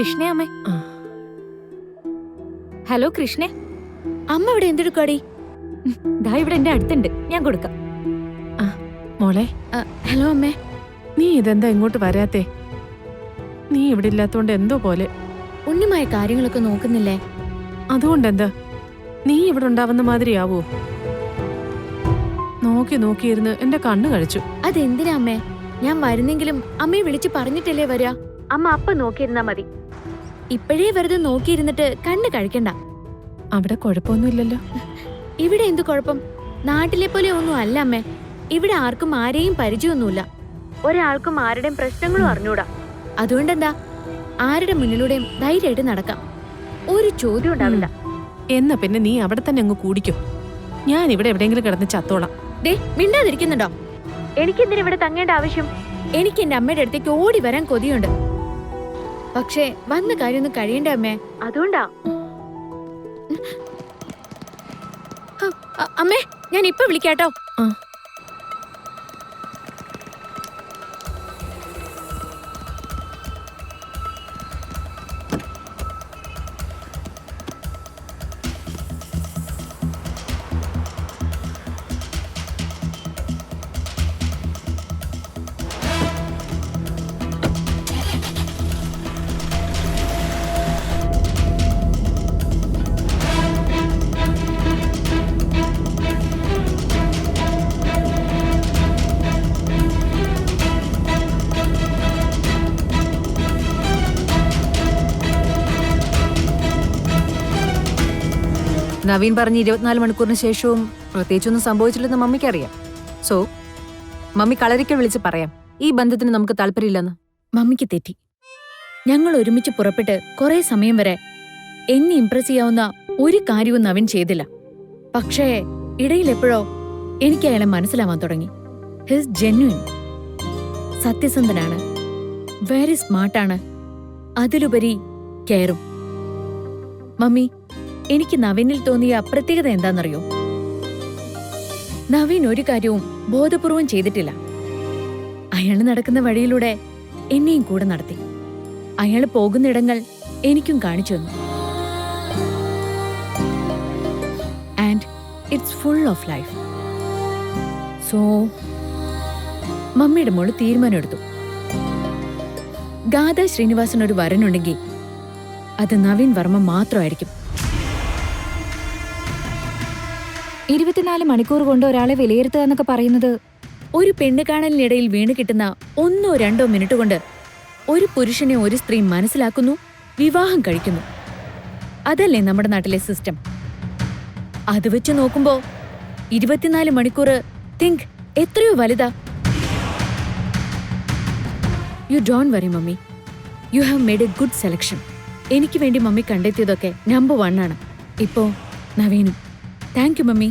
കൃഷ്ണേ അമ്മേ. ഹലോ കൃഷ്ണേ. അമ്മ ഇവിടെ എന്തെടുക്കാടി? ദാ ഇവിടെ എന്റെ അടുത്തുണ്ട്, ഞാൻ കൊടുക്കാം. മോളെ. ഹലോ അമ്മേ. നീ ഇതെന്താ ഇങ്ങോട്ട് വരാത്തെ? നീ ഇവിടെ ഇല്ലാത്തോണ്ട് എന്തോ പോലെ. ഉണ്ണിമായ കാര്യങ്ങളൊക്കെ നോക്കുന്നില്ലേ? അതുകൊണ്ടെന്താ നീ ഇവിടെ ഉണ്ടാവുന്ന മാതിരിയാവോ? നോക്കി നോക്കിയിരുന്ന് എന്റെ കണ്ണ് കഴിച്ചു. അതെന്തിനാ അമ്മേ? ഞാൻ വരുന്നെങ്കിലും അമ്മയെ വിളിച്ചു പറഞ്ഞിട്ടല്ലേ വരാ. അമ്മ അപ്പ നോക്കിയിരുന്നാ മതി. ഇപ്പോഴേ വെറുതെ നോക്കിയിരുന്നിട്ട് കണ്ണ് കഴിക്കണ്ട. അവിടെ കുഴപ്പമൊന്നുമില്ലല്ലോ? ഇവിടെ എന്തു കുഴപ്പം? നാട്ടിലെ പോലെ ഒന്നും അല്ല അമ്മേ. ഇവിടെ ആർക്കും ആരെയും പരിചയമൊന്നുമില്ല. ഒരാൾക്കും ആരുടെയും പ്രശ്നങ്ങളും അറിഞ്ഞൂടാ. അതുകൊണ്ടെന്താ, ആരുടെ മുന്നിലൂടെയും ധൈര്യമായിട്ട് നടക്കാം. ഒരു ചോദ്യം ഉണ്ടാവില്ല. എന്നാ പിന്നെ നീ അവിടെ തന്നെ അങ്ങ് കൂടിക്കോ. ഞാൻ ഇവിടെ എവിടെയെങ്കിലും കിടന്ന് ചത്തോളാം. ദേ, മിണ്ടാതിരിക്കുന്നുണ്ടോ? എനിക്കെന്തിനാ ഇവിടെ തങ്ങേണ്ട ആവശ്യം? എനിക്ക് എന്റെ അമ്മയുടെ അടുത്തേക്ക് ഓടി വരാൻ കൊതിയുണ്ട്. പക്ഷേ വന്ന കാര്യമൊന്നും കഴിയണ്ട അമ്മേ. അതുകൊണ്ടാ. അമ്മേ, ഞാൻ ഇപ്പൊ വിളിക്കാട്ടോ. നവീൻ പറഞ്ഞ് 24 മണിക്കൂറിന് ശേഷവും പ്രത്യേകിച്ചൊന്നും സംഭവിച്ചില്ലെന്ന് മമ്മിക്കറിയാം. സോ മമ്മി കളരിക്കൽ വിളിച്ച് പറയാം, ഈ ബന്ധത്തിന് നമുക്ക് താല്പര്യമില്ലെന്ന്. മമ്മിക്ക് തെറ്റി. ഞങ്ങൾ ഒരുമിച്ച് പുറപ്പെട്ട് കുറെ സമയം വരെ എന്നെ ഇംപ്രസ് ചെയ്യാവുന്ന ഒരു കാര്യവും നവീൻ ചെയ്തില്ല. പക്ഷേ ഇടയിലെപ്പോഴോ എനിക്ക് അയാളെ മനസ്സിലാവാൻ തുടങ്ങി. ഹിസ് ജെന്യുൻ, സത്യസന്ധനാണ്, വെരി സ്മാർട്ടാണ്, അതിലുപരി കെയറും. മമ്മി, എനിക്ക് നവീനിൽ തോന്നിയ പ്രത്യേകത എന്താണെന്നറിയോ? നവീൻ ഒരു കാര്യവും ബോധപൂർവം ചെയ്തിട്ടില്ല. അയാൾ നടക്കുന്ന വഴിയിലൂടെ എന്നെയും കൂടെ നടത്തി. അയാൾ പോകുന്നിടങ്ങൾ എനിക്കും കാണിച്ചു തന്നു. And it's full of life. So മമ്മിയുടെ മോള് തീരുമാനമെടുത്തു. ഗാഥാ ശ്രീനിവാസൻ ഒരു വരനുണ്ടെങ്കിൽ അത് നവീൻ വർമ്മ മാത്രമായിരിക്കും. 24 മണിക്കൂർ കൊണ്ട് ഒരാളെ വിലയിരുത്തുക എന്നൊക്കെ പറയുന്നത്, ഒരു പെണ്ണ് കാണലിനിടയിൽ വീണ് കിട്ടുന്ന 1-2 മിനിറ്റ് കൊണ്ട് ഒരു പുരുഷനെ ഒരു സ്ത്രീ മനസ്സിലാക്കുന്നു, വിവാഹം കഴിക്കുന്നു. അതല്ലേ നമ്മുടെ നാട്ടിലെ സിസ്റ്റം. അത് വെച്ച് നോക്കുമ്പോ 24 മണിക്കൂർ തിങ്ക് എത്രയോ വലുതാ. You don't worry mummy, you have made A good selection. എനിക്ക് വേണ്ടി മമ്മി കണ്ടെത്തിയതൊക്കെ നമ്പർ 1 ആണ്. ഇപ്പോ നവീനും. Thank you mummy.